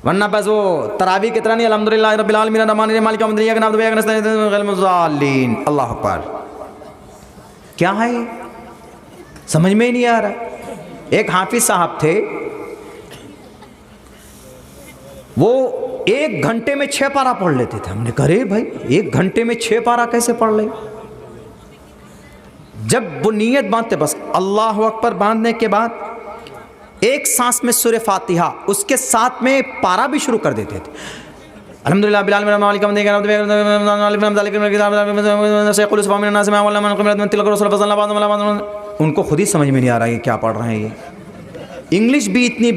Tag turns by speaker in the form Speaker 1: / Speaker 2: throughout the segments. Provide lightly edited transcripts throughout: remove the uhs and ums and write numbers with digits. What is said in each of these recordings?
Speaker 1: ورنہ بس وہ تراویح کی طرح نہیں، الحمدللہ رب العالمین الرحمن الرحیم مالک یوم الدین ایاک نعبد و ایاک نستعین اہدنا الصراط المستقیم۔ اللہ اکبر، کیا ہے یہ؟ سمجھ میں ہی نہیں آ رہا۔ ایک حافظ صاحب تھے، وہ 1 گھنٹے میں 6 پارہ پڑھ لیتے تھے۔ ہم نے کہا ارے بھائی 1 گھنٹے میں 6 پارہ کیسے پڑھ لے؟ جب وہ نیت باندھتے، بس اللہ اکبر باندھنے کے بعد ایک سانس میں سورہ فاتحہ، اس کے ساتھ میں پارہ بھی شروع کر دیتے تھے۔ الحمدللہ رب العالمین مالک یوم الدین ان کو خود ہی سمجھ میں نہیں آ رہا یہ کیا پڑھ رہے ہیں۔ یہ انگلش بھی اتنی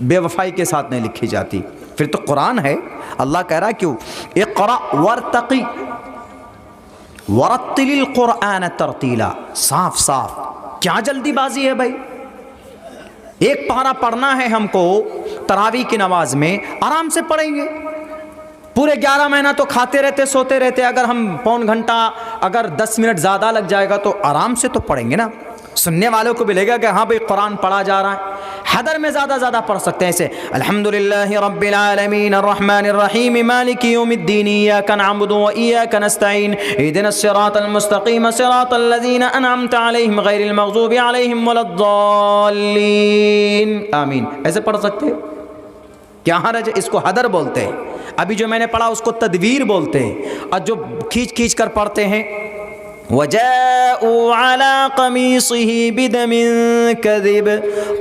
Speaker 1: بے وفائی کے ساتھ نہیں لکھی جاتی، پھر تو قرآن ہے۔ اللہ کہہ رہا کیوں اقرأ وارتقی ورتل القرآن ترتیلا، صاف صاف کیا جلدی بازی ہے بھائی؟ 1 پارہ پڑھنا ہے ہم کو تراویح کی نماز میں، آرام سے پڑھیں گے۔ پورے 11 مہینہ تو کھاتے رہتے سوتے رہتے، اگر ہم پون گھنٹہ اگر 10 منٹ زیادہ لگ جائے گا تو آرام سے تو پڑھیں گے نا۔ سننے والوں کو بھی لگے گا کہ ہاں بھئی قرآن پڑھا جا رہا ہے۔ حدر میں زیادہ پڑھ سکتے ہیں ایسے الحمدللہ رب العالمین الرحمن الرحیم مالک یوم الدین ایاک نعبد و ایاک نستعین اہدنا الصراط المستقیم صراط الذین انعمت علیہم غیر المغضوب علیہم ولا الضالین، آمین، ایسے پڑھ سکتے ہیں۔ کیا حرج ہے؟ اس کو حدر بولتے ہیں۔ ابھی جو میں نے پڑھا اس کو تدویر بولتے ہیں، اور جو کھینچ کر پڑھتے ہیں وَجَاءُوا عَلَىٰ قَمِيصِهِ بِدَمٍ كَذِبٍ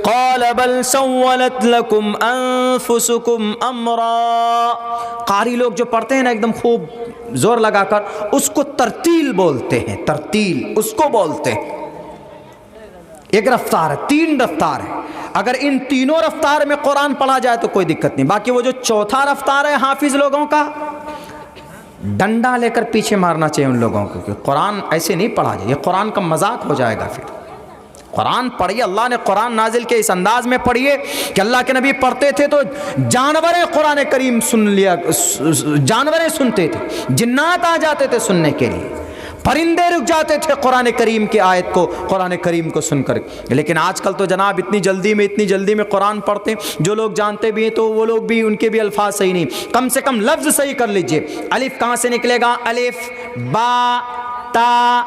Speaker 1: قَالَ بَلْ سَوَّلَتْ لَكُمْ أَنفُسُكُمْ أَمْرًا۔ قاری لوگ جو پڑھتے ہیں نا ایک دم خوب زور لگا کر، اس کو ترتیل بولتے ہیں، ترتیل اس کو بولتے ہیں۔ ایک رفتار ہے، 3 رفتار ہے، اگر ان تینوں رفتار میں قرآن پڑھا جائے تو کوئی دقت نہیں۔ باقی وہ جو چوتھا رفتار ہے حافظ لوگوں کا، ڈنڈا لے کر پیچھے مارنا چاہیے ان لوگوں کو کہ قرآن ایسے نہیں پڑھا جائے، یہ قرآن کا مذاق ہو جائے گا۔ پھر قرآن پڑھیے، اللہ نے قرآن نازل کے اس انداز میں پڑھیے کہ اللہ کے نبی پڑھتے تھے تو جانوریں قرآن کریم سن لیا، جانوریں سنتے تھے، جنات آ جاتے تھے سننے کے لیے، پرندے رک جاتے تھے قرآن کریم کی آیت کو، قرآن کریم کو سن کر۔ لیکن آج کل تو جناب اتنی جلدی میں قرآن پڑھتے ہیں، جو لوگ جانتے بھی ہیں تو وہ لوگ بھی ان کے بھی الفاظ صحیح نہیں، کم سے کم لفظ صحیح کر لیجئے۔ الف کہاں سے نکلے گا؟ الف با تا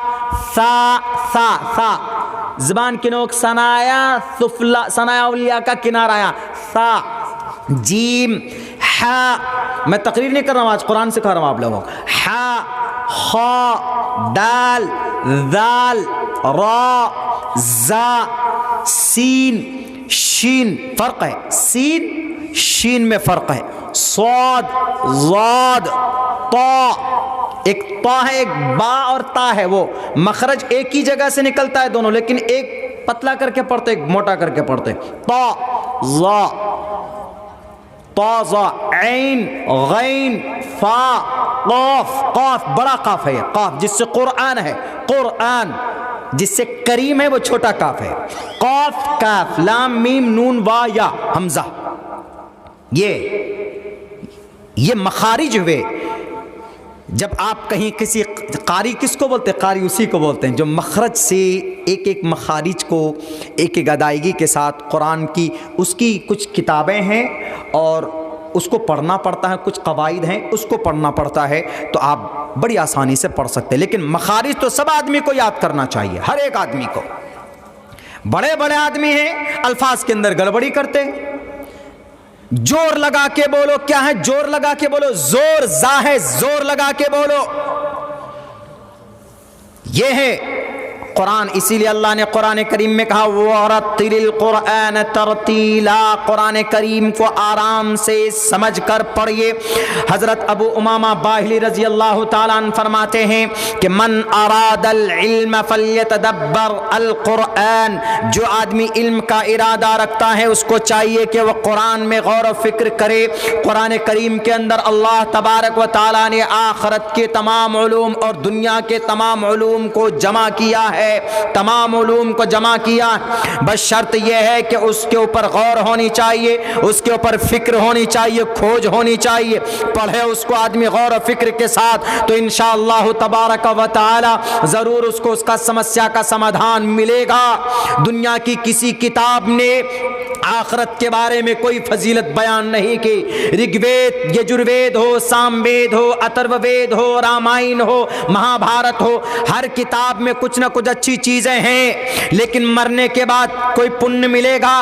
Speaker 1: سا، زبان کی نوک ثنایا سفلا، ثنایا اولیاء کا کنارہ آیا، سا جیم ہا، میں تقریر نہیں کر رہا ہوں آج، قرآن سکھا رہا ہوں آپ لوگوں کو، ہا خا دال ذال را زا سین شین، فرق ہے، سین شین میں فرق ہے، صاد ضاد طا، ایک طا ہے ایک با اور تا ہے، وہ مخرج ایک ہی جگہ سے نکلتا ہے دونوں، لیکن ایک پتلا کر کے پڑھتے ایک موٹا کر کے پڑھتے۔ طا ضا طا عین غین فا قاف، قاف بڑا قاف ہے، قاف جس سے قرآن ہے، قرآن جس سے کریم ہے وہ چھوٹا قاف ہے، قاف کاف لام میم نون وا یا حمزہ، یہ مخارج ہوئے۔ جب آپ کہیں کسی قاری، کس کو بولتے ہیں؟ قاری اسی کو بولتے ہیں جو مخرج سے ایک مخارج کو ایک ادائیگی کے ساتھ قرآن کی، اس کی کچھ کتابیں ہیں اور اس کو پڑھنا پڑتا ہے، کچھ قواعد ہیں اس کو پڑھنا پڑتا ہے، تو آپ بڑی آسانی سے پڑھ سکتے ہیں۔ لیکن مخارج تو سب آدمی کو یاد کرنا چاہیے، ہر ایک آدمی کو۔ بڑے آدمی ہیں الفاظ کے اندر گڑبڑی کرتے ہیں، زور لگا کے بولو، کیا ہے زور لگا کے بولو؟ زور زا ہے، زور لگا کے بولو، یہ ہے قرآن۔ اسی لیے اللہ نے قرآن کریم میں کہا وَرَتِّلِ الْقُرْآنَ تَرْتِيلًا، قرآن کریم کو آرام سے سمجھ کر پڑھیے۔ حضرت ابو امامہ باہلی رضی اللہ تعالیٰ عنہ فرماتے ہیں کہ من اراد العلم فلیتدبر القرآن، جو آدمی علم کا ارادہ رکھتا ہے اس کو چاہیے کہ وہ قرآن میں غور و فکر کرے۔ قرآن کریم کے اندر اللہ تبارک و تعالیٰ نے آخرت کے تمام علوم اور دنیا کے تمام علوم کو جمع کیا ہے، تمام علوم کو جمع کیا، بس شرط یہ ہے کہ اس کے اوپر غور ہونی چاہیے، اس کے اوپر فکر ہونی چاہیے، کھوج ہونی چاہیے۔ پڑھے اس کو آدمی غور و فکر کے ساتھ تو انشاءاللہ تبارک و تعالی ضرور اس کو اس کا سمسیا کا سمادھان ملے گا۔ دنیا کی کسی کتاب نے آخرت کے بارے میں کوئی فضیلت بیان نہیں کی. رگ وید، یجروید ہو، سام وید ہو، اترو وید ہو، رامائن ہو، مہا بھارت ہو، ہر کتاب میں کچھ نہ کچھ اچھی چیزیں ہیں، لیکن مرنے کے بعد کوئی پن ملے گا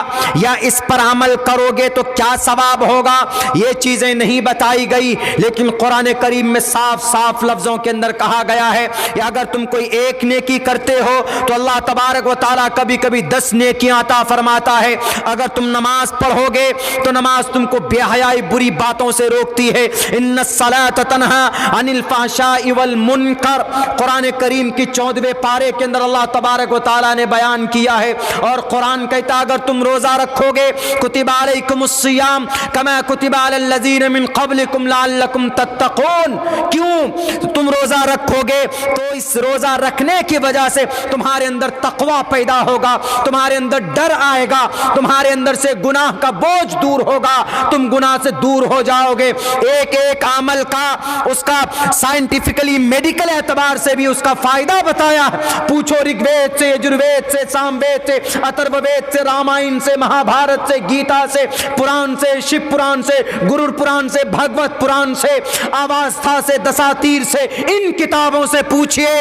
Speaker 1: یا اس پر عمل کرو گے تو کیا ثواب ہوگا، یہ چیزیں نہیں بتائی گئی. لیکن قرآن کریم میں صاف صاف لفظوں کے اندر کہا گیا ہے کہ اگر تم کوئی ایک نیکی کرتے ہو تو اللہ تبارک و تعالیٰ کبھی کبھی 10 نیکیاں عطا فرماتا ہے. اگر تم نماز پڑھو گے تو نماز تم کو بے حیائی بری باتوں سے روکتی ہے. ان الصلاۃ تنہی عن الفحشاء والمنکر، قرآن کریم کی 14ویں پارے کے اندر اللہ تبارک و تعالیٰ نے بیان کیا ہے. اور قرآن کہتا ہے اگر تم روزہ رکھو گے، کتب علیکم الصیام کما کتب علی الذین من قبلکم لعلکم تتقون، کیوں تم روزہ رکھو گے تو اس روزہ رکھنے کی وجہ سے تمہارے اندر تقوی پیدا ہوگا، تمہارے اندر ڈر آئے گا، تمہارے اندر سے گناہ کا بوجھ دور ہوگا، تم گناہ سے دور ہو جاؤ گے. ایک ایک عمل کا اس کا سائنٹیفکلی میڈیکل اعتبار سے بھی اس کا فائدہ بتایا ہے. پوچھو رگ وید سے، یجروید سے، سام وید سے، اترو وید سے، رامائن سے، مہا بھارت سے، گیتا سے، پران سے، شیو پران سے، گرور پران سے، بھگوت پران سے، آواستھا سے، دساتیر سے، ان کتابوں سے پوچھئے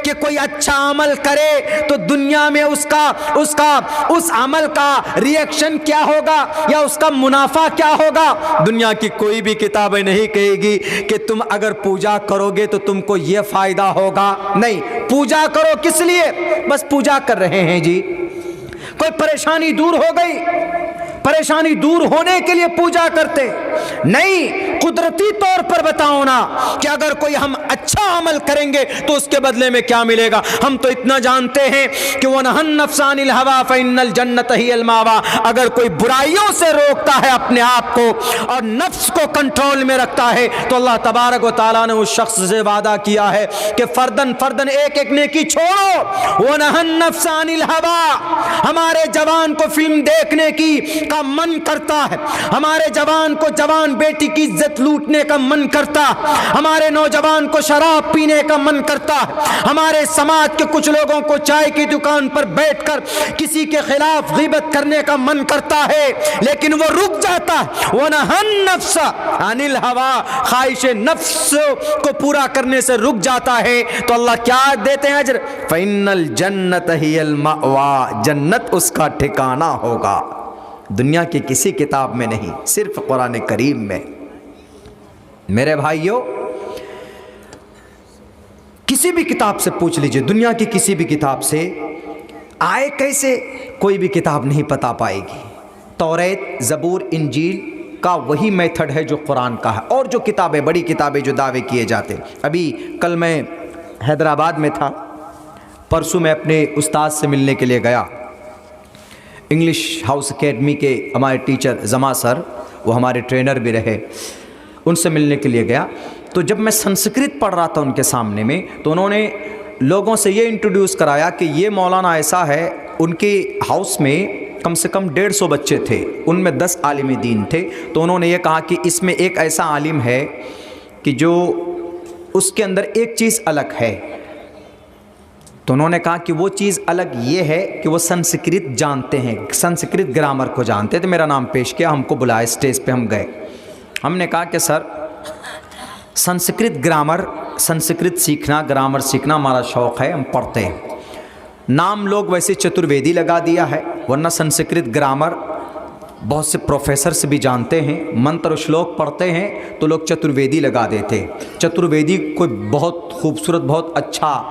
Speaker 1: کہ کوئی اچھا عمل کرے تو دنیا میں اس عمل کا ریئیکشن کیا ہوگا یا اس کا منافع کیا ہوگا. دنیا کی کوئی بھی کتابیں نہیں کہے گی کہ تم اگر پوجا کرو گے تو تم کو یہ فائدہ ہوگا. نہیں، پوجا کرو کس لیے؟ بس پوجا کر رہے ہیں جی. کوئی پریشانی دور ہو گئی، پریشانی دور ہونے کے لیے پوجا کرتے نہیں. قدرتی طور پر بتاؤ نا کہ اگر کوئی ہم اچھا عمل کریں گے تو اس کے بدلے میں کیا ملے گا. ہم تو اتنا جانتے ہیں کہ وَنَهَى النَّفْسَ عَنِ الْهَوَىٰ فَإِنَّ الْجَنَّةَ هِيَ الْمَأْوَىٰ، اگر کوئی برائیوں سے روکتا ہے اپنے آپ کو اور نفس کو کنٹرول میں رکھتا ہے تو اللہ تبارک و تعالیٰ نے اس شخص سے وعدہ کیا ہے کہ فردن ایک ایک نیکی چھوڑو. وَنَهَى النَّفْسَ عَنِ الْهَوَىٰ، ہمارے جوان کو فلم دیکھنے کی کا من کرتا ہے، ہمارے جوان کو جوان بیٹی کی عزت لوٹنے کا من کرتا ہے، ہمارے نوجوان کو شراب پینے کا من کرتا ہے، ہمارے سماج کے کچھ لوگوں کو چائے کی دکان پر بیٹھ کر کسی کے خلاف غیبت کرنے کا من کرتا ہے، لیکن وہ رک جاتا ہے. وَنَهَى النَّفْسَ عَنِ الْهَوَىٰ، خواہش نفس کو پورا کرنے سے رک جاتا ہے تو اللہ کیا دیتے ہیں اجر؟ فَإِنَّ الْجَنَّةَ هِيَ الْمَأْوَىٰ، جنت اس کا ٹھکانہ ہوگا. دنیا کی کسی کتاب میں نہیں، صرف قرآن کریم میں. میرے بھائیو، کسی بھی کتاب سے پوچھ لیجئے، دنیا کی کسی بھی کتاب سے آئے کیسے کوئی بھی کتاب نہیں بتا پائے گی. توریت، زبور، انجیل کا وہی میتھڈ ہے جو قرآن کا ہے. اور جو کتابیں، بڑی کتابیں جو دعوے کیے جاتے. ابھی کل میں حیدرآباد میں تھا، پرسوں میں اپنے استاد سے ملنے کے لیے گیا. انگلش ہاؤس اکیڈمی کے ہمارے ٹیچر زما سر، وہ ہمارے ٹرینر بھی رہے، ان سے ملنے کے لیے گیا. تو جب میں سنسکرت پڑھ رہا تھا ان کے سامنے میں، تو انہوں نے لوگوں سے یہ انٹروڈیوس کرایا کہ یہ مولانا ایسا ہے، ان کے ہاؤس میں کم سے کم 150 بچے تھے، ان میں 10 عالم دین تھے. تو انہوں نے یہ کہا کہ اس میں ایک ایسا عالم ہے کہ جو اس کے اندر ایک چیز الگ ہے. تو انہوں نے کہا کہ وہ چیز الگ یہ ہے کہ وہ سنسکرت جانتے ہیں، سنسکرت گرامر کو جانتے تھے. میرا نام پیش کیا، ہم کو بلائے، اسٹیج پہ ہم گئے. ہم نے کہا کہ سر سنسکرت گرامر، سنسکرت سیکھنا، گرامر سیکھنا ہمارا شوق ہے، ہم پڑھتے ہیں. نام لوگ ویسے چترویدی لگا دیا ہے، ورنہ سنسکرت گرامر بہت سے پروفیسرز بھی جانتے ہیں. منتر و شلوک پڑھتے ہیں تو لوگ چترویدی لگا دیتے. چترویدی کوئی بہت خوبصورت، بہت اچھا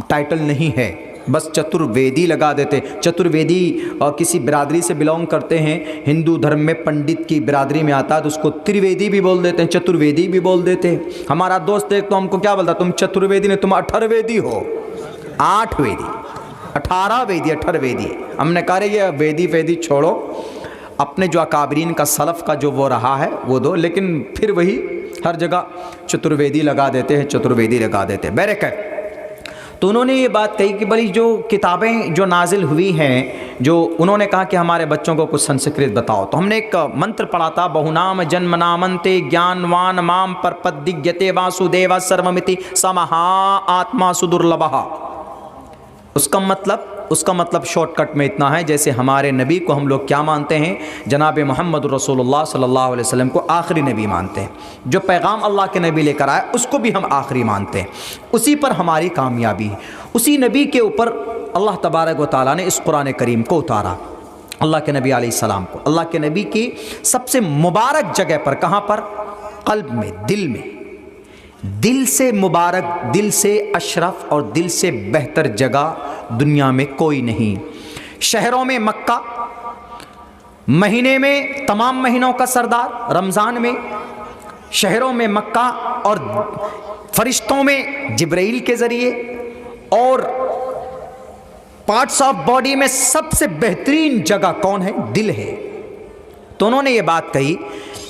Speaker 1: ٹائٹل نہیں ہے، بس چترویدی لگا دیتے. چترویدی اور کسی برادری سے بلونگ کرتے ہیں، ہندو دھرم میں پنڈت کی برادری میں آتا ہے تو اس کو تریویدی بھی بول دیتے ہیں، چترویدی بھی بول دیتے ہیں. ہمارا دوست ایک تو ہم کو کیا بولتا، تم چترویدی نہیں، تم 18 ویدی ہو. 8 ویدی، 18 ویدی، 18 ویدی. ہم نے کہا یہ ویدی ویدی چھوڑو، اپنے جو اکابرین کا سلف کا جو وہ رہا ہے وہ دو. لیکن پھر وہی ہر جگہ چترویدی لگا دیتے ہیں، چترویدی لگا دیتے ہیں. بہرکیف تو انہوں نے یہ بات کہی کہ بھائی جو کتابیں جو نازل ہوئی ہیں، جو انہوں نے کہا کہ ہمارے بچوں کو کچھ سنسکرت بتاؤ. تو ہم نے ایک منتر پڑھا تھا، بہونام جنم نامنتے گیانوان مام پر پدگیتے واسودیوا سرومتی سمہا آتما سدرلبھا. اس کا مطلب اس کا مطلب شارٹ کٹ میں اتنا ہے جیسے ہمارے نبی کو ہم لوگ کیا مانتے ہیں؟ جناب محمد رسول اللہ صلی اللہ علیہ وسلم کو آخری نبی مانتے ہیں، جو پیغام اللہ کے نبی لے کر آئے اس کو بھی ہم آخری مانتے ہیں، اسی پر ہماری کامیابی ہے، اسی نبی کے اوپر اللہ تبارک و تعالیٰ نے اس قرآن کریم کو اتارا، اللہ کے نبی علیہ السلام کو۔ اللہ کے نبی کی سب سے مبارک جگہ پر، کہاں پر؟ قلب میں، دل میں۔ دل سے مبارک، دل سے اشرف اور دل سے بہتر جگہ دنیا میں کوئی نہیں۔ شہروں میں مکہ، مہینے میں تمام مہینوں کا سردار رمضان میں، شہروں میں مکہ، اور فرشتوں میں جبرائیل کے ذریعے، اور پارٹس آف باڈی میں سب سے بہترین جگہ کون ہے؟ دل ہے۔ تو انہوں نے یہ بات کہی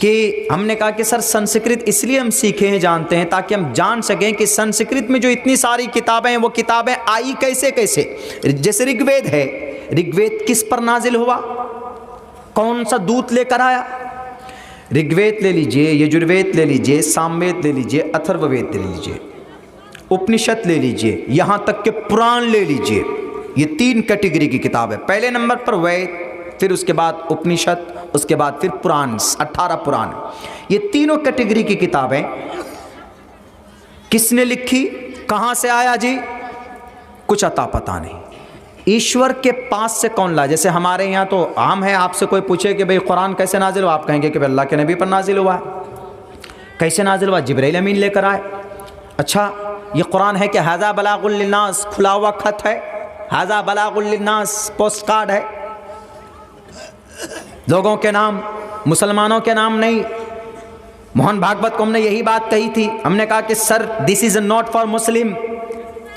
Speaker 1: کہ ہم نے کہا کہ سر سنسکرت اس لیے ہم سیکھے ہیں، جانتے ہیں، تاکہ ہم جان سکیں کہ سنسکرت میں جو اتنی ساری کتابیں ہیں وہ کتابیں آئی کیسے کیسے۔ جیسے رگ وید ہے، رگ وید کس پر نازل ہوا؟ کون سا دودت لے کر آیا؟ رگ وید لے لیجئے، یجروید لے لیجئے، ساموید لے لیجئے، اتھرو وید لے لیجئے، اپنشد لے لیجئے، یہاں تک کہ پران لے لیجئے۔ یہ 3 کیٹیگری کی کتاب ہے۔ پہلے نمبر پر وید، پھر اس کے بعد اپنشد، اس کے بعد پھر پرانس، 18 پران۔ یہ تینوں کیٹیگری کی کتابیں کس نے لکھی؟ کہاں سے آیا جی؟ کچھ عطا پتہ نہیں۔ ایشور کے پاس سے کون لایا؟ جیسے ہمارے یہاں تو عام ہے، آپ سے کوئی پوچھے کہ بھئی قرآن کیسے نازل ہوا، آپ کہیں گے کہ اللہ کے نبی پر نازل ہوا ہے۔ کیسے نازل ہوا؟ جبرائیل امین لے کر آئے۔ اچھا یہ قرآن ہے کہ ھذا بلاغ للناس، کھلا ہوا خط ہے، ھذا بلاغ للناس پوسٹ کارڈ ہے، لوگوں کے نام، مسلمانوں کے نام نہیں۔ موہن بھاگوت کو ہم نے یہی بات کہی تھی، ہم نے کہا کہ sir this is not for Muslim,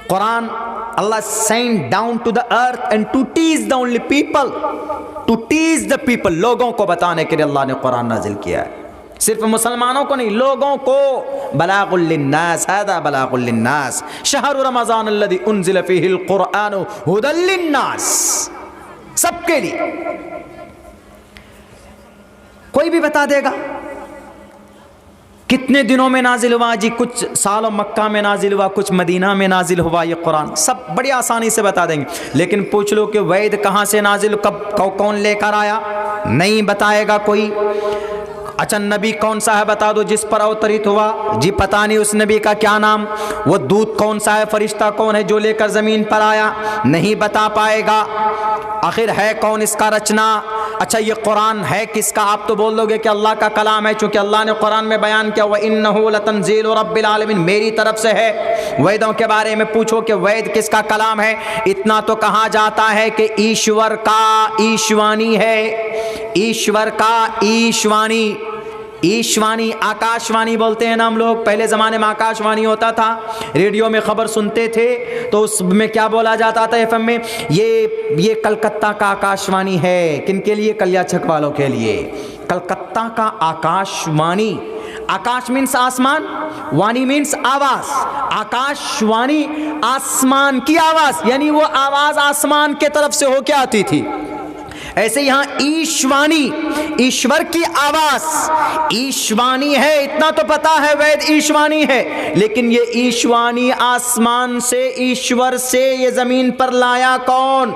Speaker 1: Quran Allah send down to the earth and to teach the only people, to teach the people, لوگوں کو بتانے کے لیے اللہ نے قرآن نازل کیا ہے، صرف مسلمانوں کو نہیں، لوگوں کو۔ بلاغ للناس، ھذا بلاغ للناس، شہر رمضان الذی انزل فیہ القرآن ھدی للناس، سب کے لیے۔ کوئی بھی بتا دے گا کتنے دنوں میں نازل ہوا جی، کچھ سالوں مکہ میں نازل ہوا، کچھ مدینہ میں نازل ہوا، یہ قرآن سب بڑی آسانی سے بتا دیں گے۔ لیکن پوچھ لو کہ وید کہاں سے نازل، کب، کون لے کر آیا، نہیں بتائے گا کوئی۔ اچھا نبی کون سا ہے بتا دو جس پر اوتریت ہوا، جی پتہ نہیں اس نبی کا کیا نام۔ وہ دودت کون سا ہے، فرشتہ کون ہے جو لے کر زمین پر آیا، نہیں بتا پائے گا۔ آخر ہے کون اس کا رچنا؟ اچھا یہ قرآن ہے کس کا؟ آپ تو بول دو گے کہ اللہ کا کلام ہے، چونکہ اللہ نے قرآن میں بیان کیا وَإِنَّهُ لَتَنزِيلُ رَبِّ الْعَالَمِينَ، میری طرف سے ہے۔ ویدوں کے بارے میں پوچھو کہ وید کس کا کلام ہے، اتنا تو کہا جاتا ہے کہ ایشور کا ایشوانی ہے، ایشور کا ایشوانی۔ ایشوانی، آکاشوانی بولتے ہیں نا ہم لوگ، پہلے زمانے میں آکاشوانی ہوتا تھا، ریڈیو میں خبر سنتے تھے تو اس میں کیا بولا جاتا تھا ایف ایم میں، یہ کلکتہ کا آکاشوانی ہے۔ کن کے لیے؟ کلیاچک والوں کے لیے۔ کلکتہ کا آکاشوانی، آکاش مینس آسمان، وانی مینس آواز، آکاشوانی آسمان کی آواز، یعنی وہ آواز آسمان کے طرف سے ہو کے آتی تھی۔ ایسے یہاں ایشوانی، ایشور کی آواز، ایشوانی ہے، اتنا تو پتا ہے وید ایشوانی ہے، لیکن یہ ایشوانی آسمان سے، ایشور سے یہ زمین پر لایا کون؟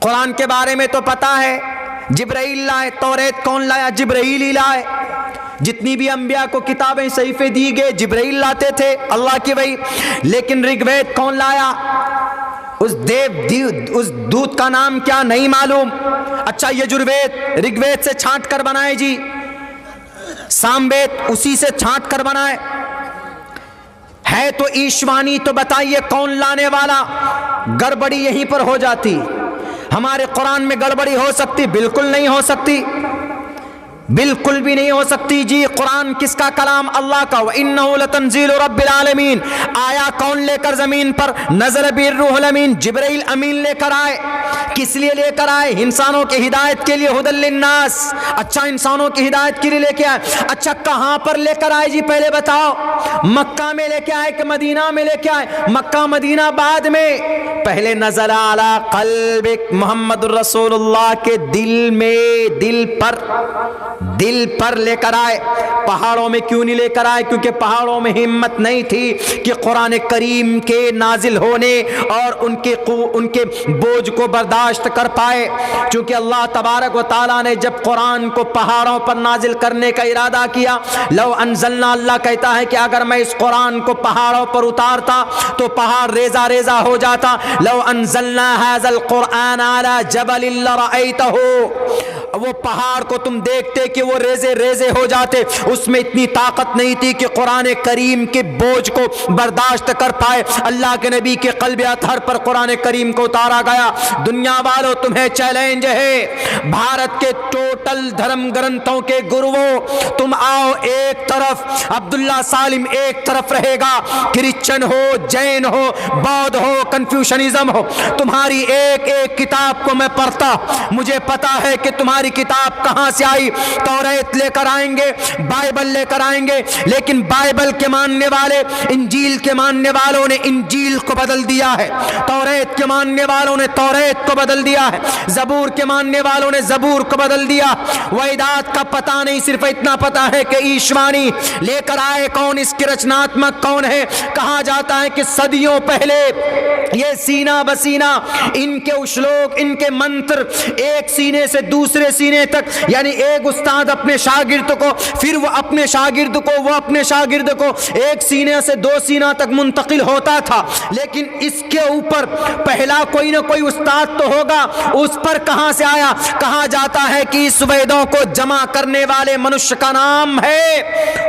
Speaker 1: قرآن کے بارے میں تو پتا ہے جبرائیل لائے، توریت کون لایا؟ جبرائیل ہی لائے۔ جتنی بھی انبیاء کو کتابیں صحیفے دی گئے جبرائیل لاتے تھے اللہ کی وحی، لیکن رگ وید کون لایا؟ اس دودت کا نام کیا نہیں معلوم۔ اچھا یجروید رگ وید سے چھانٹ کر بنائے جی، سام وید اسی سے چھانٹ کر بنائے، ہے تو ایشوانی، تو بتائیے کون لانے والا؟ گڑبڑی یہیں پر ہو جاتی۔ ہمارے قرآن میں گڑبڑی ہو سکتی؟ بالکل نہیں ہو سکتی، بالکل بھی نہیں ہو سکتی جی۔ قرآن کس کا کلام؟ اللہ کا۔ وَإِنَّهُ لَتَنزِيلُ رَبِّ الْعَالَمِينَ، آیا کون لے کر زمین پر؟ نزل بِهِ الروح الامین، جبرائیل امین لے کر آئے۔ کس لیے لے کر آئے؟ انسانوں کی ہدایت کے لیے، ھدی للناس۔ اچھا انسانوں کی ہدایت کے لیے لے کے آئے۔ اچھا کہاں پر لے کر آئے جی پہلے بتاؤ؟ مکہ میں لے کے آئے کہ مدینہ میں لے کے آئے؟ مکہ مدینہ بعد میں، پہلے نزل علی قلبک، محمد الرسول اللہ کے دل میں، دل پر دل پر لے کر آئے. پہاڑوں میں کیوں نہیں لے کر آئے؟ کیونکہ پہاڑوں میں ہمت نہیں تھی کہ قرآن کریم کے نازل ہونے اور ان کے بوجھ کو برداشت کر پائے. چونکہ اللہ تبارک و تعالیٰ نے جب قرآن کو پہاڑوں پر نازل کرنے کا ارادہ کیا، لو انزلنا، اللہ کہتا ہے کہ اگر میں اس قرآن کو پہاڑوں پر اتارتا تو پہاڑ ریزہ ریزہ ہو جاتا. لو انزلنا هذا القرآن على جبل لرأيته، وہ پہاڑ کو تم دیکھتے کہ وہ ریزے ریزے ہو جاتے. اس میں اتنی طاقت نہیں تھی کہ قرآن کریم کے بوجھ کو برداشت کر پائے. اللہ کے نبی کے قلب اطہر پر قرآن کریم کو اتارا گیا. دنیا والوں تمہیں چیلنج ہے، بھارت کے ٹوٹل دھرم گرنتھوں کے گرووں، تم آؤ ایک طرف، عبداللہ سالم ایک طرف رہے گا، کرسچن ہو، جین ہو، بودھ ہو، کنفیوشنزم ہو، تمہاری ایک ایک کتاب کو میں پڑھتا، مجھے پتا ہے کہ تمہاری کتاب کہاں سے آئی. توریت لے کر آئیں گے، بائبل لے کر آئیں گے، لیکن بائبل کے ماننے والے انجیل کے ماننے والوں نے انجیل کو بدل دیا ہے، توریت کے ماننے والوں نے توریت کو بدل دیا ہے، زبور کے ماننے والوں نے زبور کو بدل دیا. ویدات کا پتہ نہیں، صرف اتنا پتا ہے کہ ایشوانی لے کر آئے کون، اس کے رچناتمک کون ہے. کہا جاتا ہے کہ صدیوں پہلے یہ سینہ بسینہ ان کے اشلوک، ان کے منتر ایک سینے سے دوسرے سینے تک، یعنی ایک استاد اپنے شاگرد کو، پھر وہ اپنے شاگرد کو، وہ اپنے شاگرد کو، ایک سینے سے دو سینہ تک منتقل ہوتا تھا. لیکن اس کے اوپر پہلا کوئی نہ کوئی استاد تو ہوگا، اس پر کہاں سے آیا؟ کہا جاتا ہے کہ اس ویدوں کو جمع کرنے والے منش کا نام ہے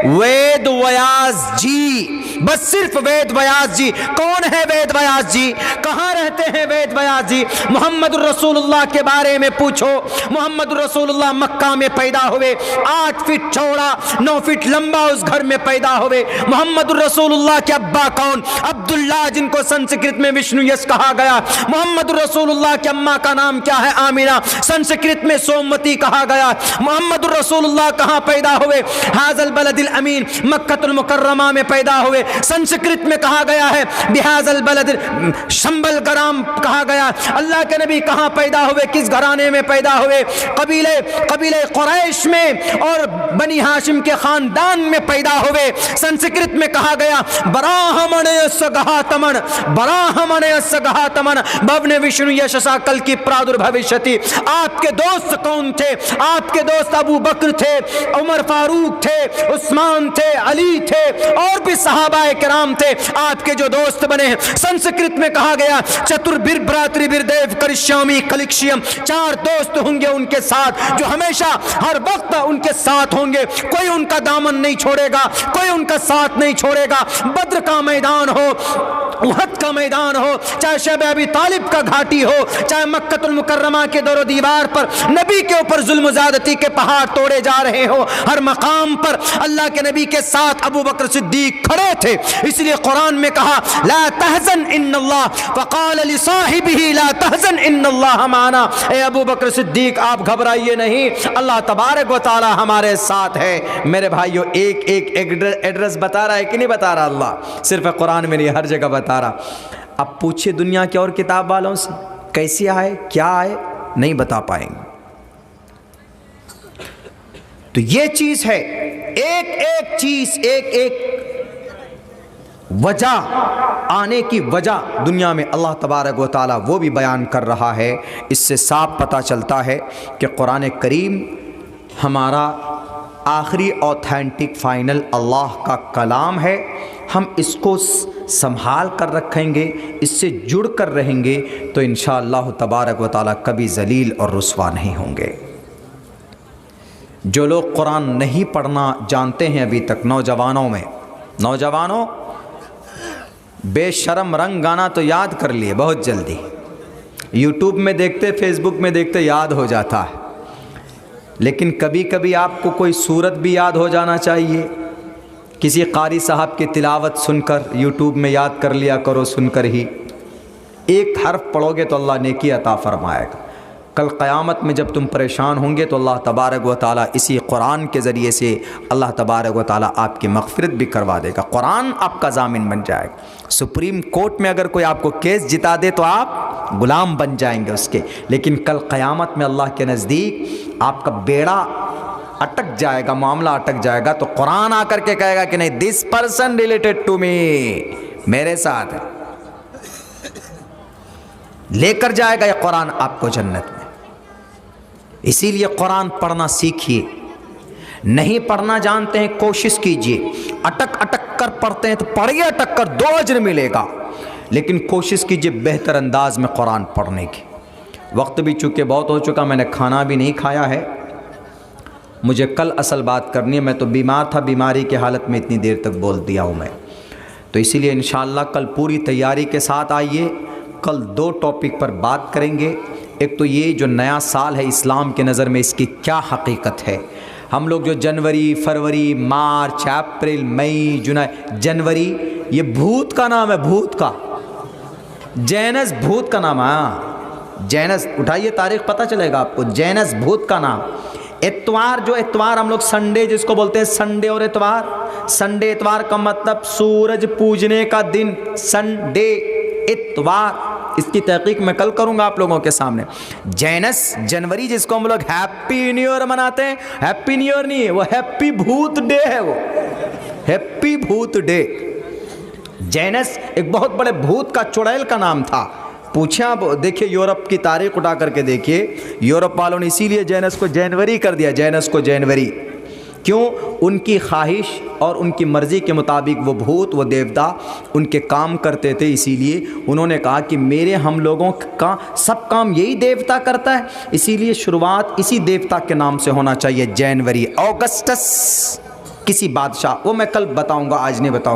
Speaker 1: وید ویاس جی. بس صرف وید ویاس جی. کون ہے وید ویاس جی؟ کہاں رہتے ہیں وید ویاس جی؟ محمد الرسول اللہ کے بارے میں پوچھو. محمد رسول اللہ مکہ میں پیدا ہوئے، 8 فٹ چوڑا 9 فٹ لمبا اس گھر میں پیدا ہوئے. محمد رسول اللہ کے ابا کون؟ عبداللہ، جن کو سنسکرت میں وشنو یس کہا گیا. محمد رسول اللہ کی اماں کا نام کیا ہے؟ آمینہ، سنسکرت میں سومتی کہا گیا. محمد رسول اللہ کہاں پیدا ہوئے؟ ھذا البلد الامین، مکہ المکرمہ میں پیدا ہوئے. سنسکرت میں کہا گیا ہے بھذا البلد، شمبل گرام کہا گیا. اللہ کے نبی کہاں پیدا ہوئے؟ کس گھرانے میں پیدا ہوئے؟ قبیلے قریش میں اور بنی ہاشم کے خاندان میں پیدا ہوئے. سنسکرت میں کہا گیا براہمنیس گہاتمن، براہمنیس گہاتمن بھون وشنو یشسا کل کی پرادر بھوشتی. آپ کے دوست کون تھے؟ آپ کے دوست ابو بکر تھے، عمر فاروق تھے، عثمان تھے، علی تھے، اور بھی صحابہ کرام تھے آپ کے جو دوست بنے. سنسکرت میں کہا گیا چتربر براتری بردیو کرشیامی کلکشیم، 4 دوست ہوں گے ان کے ساتھ جو ہمیشہ ہر وقت ان کے ساتھ ہوں گے. کوئی ان کا دامن نہیں چھوڑے گا، کوئی ان کا ساتھ نہیں چھوڑے گا. بدر کا میدان ہو، احد کا میدان ہو، چاہے شیب ابی طالب کا گھاٹی ہو، چاہے مکہ المکرمہ کے دور و دیوار پر نبی کے اوپر ظلم و زیادتی کے پہاڑ توڑے جا رہے ہو، ہر مقام پر اللہ کے نبی کے ساتھ ابو بکر صدیق کھڑے تھے. اس لیے قرآن میں کہا لا تحزن ان اللہ، فقال لصاحبہ لا تحزن ان اللہ معنا. اے ابو بکر صدیق آپ گھبرائیے نہیں، اللہ تبارک و تعالی ہمارے ساتھ ہے. میرے بھائیو ایک ایک ایڈریس بتا رہا ہے کہ نہیں بتا رہا؟ اللہ صرف قرآن میں نہیں، ہر جگہ بتا رہا. اب پوچھئے دنیا کے اور کتاب والوں سے کیسی آئے، کیا آئے، نہیں بتا پائیں گے. تو یہ چیز ہے، ایک ایک چیز، ایک ایک وجہ آنے کی وجہ دنیا میں اللہ تبارک و تعالیٰ وہ بھی بیان کر رہا ہے. اس سے صاف پتہ چلتا ہے کہ قرآن کریم ہمارا آخری اوتھینٹک فائنل اللہ کا کلام ہے. ہم اس کو سنبھال کر رکھیں گے، اس سے جڑ کر رہیں گے تو انشاءاللہ تبارک و تعالیٰ کبھی ذلیل اور رسوا نہیں ہوں گے. جو لوگ قرآن نہیں پڑھنا جانتے ہیں ابھی تک، نوجوانوں بے شرم رنگ گانا تو یاد کر لیے بہت جلدی، یوٹیوب میں دیکھتے، فیس بک میں دیکھتے یاد ہو جاتا ہے. لیکن کبھی کبھی آپ کو کوئی صورت بھی یاد ہو جانا چاہیے. کسی قاری صاحب کی تلاوت سن کر یوٹیوب میں یاد کر لیا کرو، سن کر ہی ایک حرف پڑھو گے تو اللہ نیکی عطا فرمائے گا. کل قیامت میں جب تم پریشان ہوں گے تو اللہ تبارک و تعالیٰ اسی قرآن کے ذریعے سے اللہ تبارک و تعالیٰ آپ کی مغفرت بھی کروا دے گا. قرآن آپ کا ضامن بن جائے گا. سپریم کورٹ میں اگر کوئی آپ کو کیس جتا دے تو آپ غلام بن جائیں گے اس کے، لیکن کل قیامت میں اللہ کے نزدیک آپ کا بیڑا اٹک جائے گا، معاملہ اٹک جائے گا، تو قرآن آ کر کے کہے گا کہ نہیں، this person related to me, میرے ساتھ ہے، لے کر جائے گا یہ قرآن آپ کو جنت میں۔ اسی لیے قرآن پڑھنا سیکھیے، نہیں پڑھنا جانتے ہیں کوشش کیجئے، اٹک اٹک کر پڑھتے ہیں تو پڑھیے اٹک کر، 2 اجر ملے گا، لیکن کوشش کیجئے بہتر انداز میں قرآن پڑھنے کی۔ وقت بھی چونکہ بہت ہو چکا، میں نے کھانا بھی نہیں کھایا ہے، مجھے کل اصل بات کرنی ہے، میں تو بیمار تھا، بیماری کی حالت میں اتنی دیر تک بول دیا ہوں میں، تو اسی لیے انشاءاللہ کل پوری تیاری کے ساتھ آئیے۔ کل 2 ٹاپک پر بات کریں گے، ایک تو یہ جو نیا سال ہے اسلام کے نظر میں اس کی کیا حقیقت ہے۔ ہم لوگ جو جنوری، فروری، مارچ، اپریل، مئی، جنوری، یہ بھوت کا نام ہے، بھوت کا، جینس بھوت کا نام ہے، جینس، اٹھائیے تاریخ پتہ چلے گا آپ کو، جینس بھوت کا نام۔ اتوار، جو اتوار ہم لوگ سنڈے جس کو بولتے ہیں، سنڈے اور اتوار، سنڈے اتوار کا مطلب سورج پوجنے کا دن، سنڈے اتوار، اس کی تحقیق میں کل کروں گا آپ لوگوں کے سامنے۔ جینس جنوری جس کو ہم لوگ ہیپی نیو ایئر مناتے ہیں، ہیپی نیو ایئر نہیں ہے وہ، ہیپی بھوت ڈے ہے، وہ ہیپی بھوت ڈے۔ جینس ایک بہت بڑے بھوت کا، چڑیل کا نام تھا۔ پوچھیں آپ، دیکھیں یورپ کی تاریخ اٹھا کر کے دیکھیے، یورپ والوں نے اسی لیے جینس کو جنوری کر دیا، جینس کو جنوری، کیوں؟ ان کی خواہش اور ان کی مرضی کے مطابق وہ بھوت، وہ دیوتا ان کے کام کرتے تھے، اسی لیے انہوں نے کہا کہ میرے ہم لوگوں کا سب کام یہی دیوتا کرتا ہے، اسی لیے شروعات اسی دیوتا کے نام سے ہونا چاہیے، جنوری۔ اوگسٹس کسی بادشاہ، وہ میں کل بتاؤں گا، آج نہیں بتاؤں گا۔